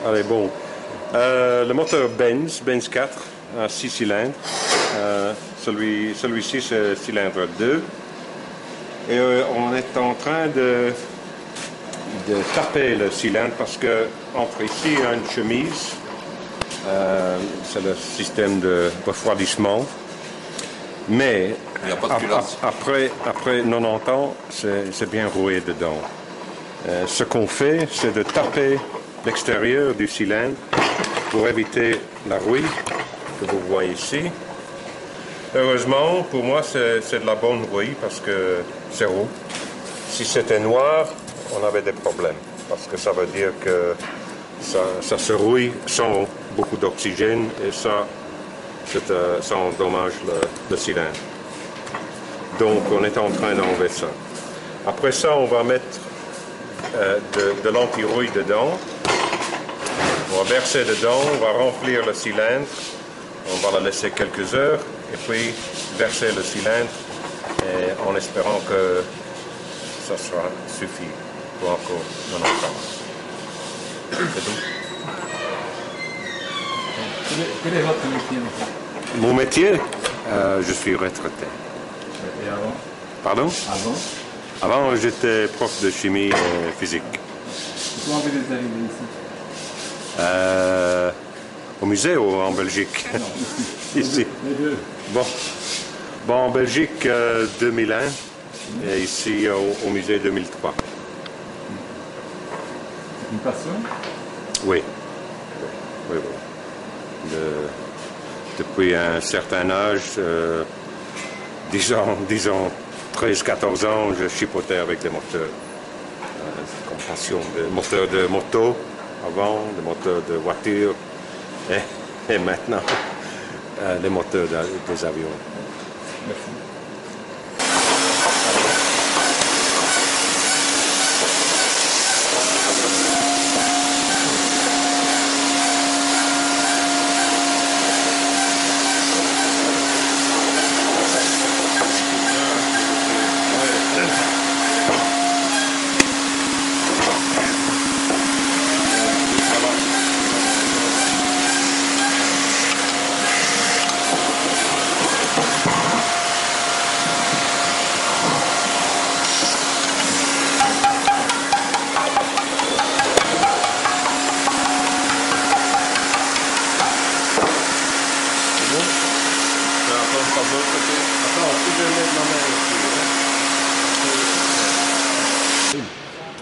Allez, bon. Le moteur Benz 4, à 6 cylindres. Celui-ci, c'est cylindre 2. Et on est en train de taper le cylindre parce que entre ici, il y a une chemise. C'est le système de refroidissement. Mais il n'y a pas de après 90 ans, c'est bien roué dedans. Ce qu'on fait, c'est de taper l'extérieur du cylindre pour éviter la rouille que vous voyez ici. Heureusement, pour moi, c'est de la bonne rouille parce que c'est roux. Si c'était noir, on avait des problèmes parce que ça veut dire que ça se rouille sans beaucoup d'oxygène et ça endommage le cylindre. Donc, on est en train d'enlever ça. Après ça, on va mettre de l'anti-rouille dedans. On va verser dedans, on va remplir le cylindre. On va la laisser quelques heures et puis verser le cylindre en espérant que ça sera suffit pour encore 90 ans. C'est tout. Quel est votre métier? Mon métier, je suis retraité. Et avant? Pardon? Avant? Avant, j'étais prof de chimie et physique. Comment vous êtes arrivé ici? Au musée ou en Belgique? Non, ici. Les deux. Bon, en Belgique, 2001 et ici au musée 2003. Une passion? Oui. Depuis un certain âge, disons 13-14 ans, je chipotais avec des moteurs. Comme passion, des moteurs de moto avant, des moteurs de voiture et maintenant les moteurs des avions. Merci.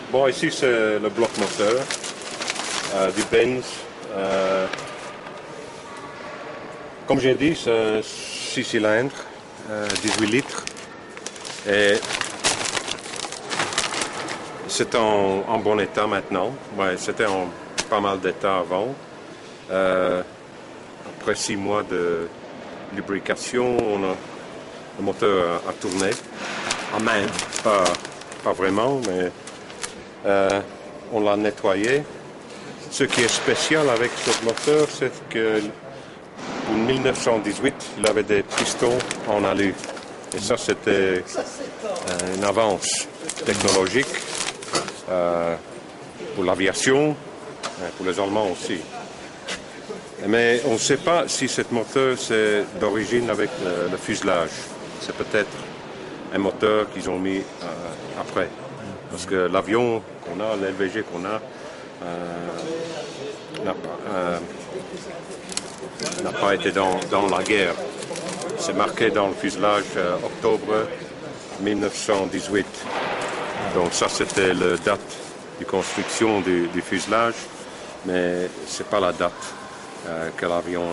Bon, ici c'est le bloc moteur du Benz. Comme j'ai dit, c'est 6 cylindres, 18 litres. Et c'est en bon état maintenant. Ouais, c'était en pas mal d'état avant. Après 6 mois de lubrication, le moteur a tourné en main. Pas vraiment, mais on l'a nettoyé. Ce qui est spécial avec ce moteur, c'est que en 1918, il avait des pistons en alu. Et ça, c'était une avance technologique pour l'aviation, pour les Allemands aussi. Mais on ne sait pas si ce moteur c'est d'origine avec le fuselage. C'est peut-être un moteur qu'ils ont mis après. Parce que l'avion qu'on a, l'LVG qu'on a, n'a pas été dans la guerre. C'est marqué dans le fuselage octobre 1918. Donc ça, c'était la date de construction du fuselage, mais ce n'est pas la date que l'avion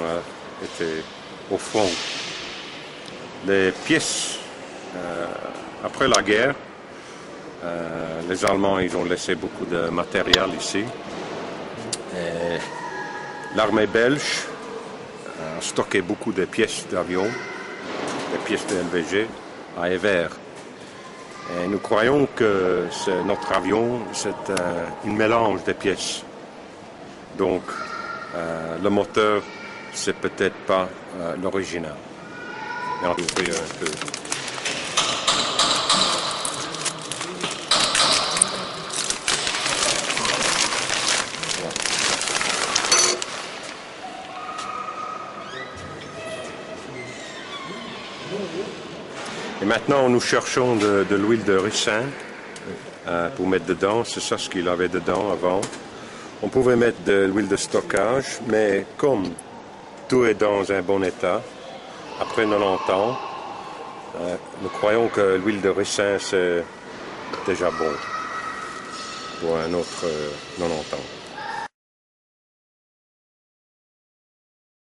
était au front. Les pièces, après la guerre, les Allemands ils ont laissé beaucoup de matériel ici. L'armée belge a stocké beaucoup de pièces d'avion, des pièces de LVG à Evere. Et nous croyons que notre avion, c'est un mélange de pièces. Donc, le moteur, c'est peut-être pas l'original. Mais on va ouvrir un peu. Et maintenant, nous cherchons de l'huile de ricin pour mettre dedans. C'est ça ce qu'il avait dedans avant. On pouvait mettre de l'huile de stockage, mais comme tout est dans un bon état, après 90 ans, nous croyons que l'huile de ricin, c'est déjà bon pour un autre 90 ans.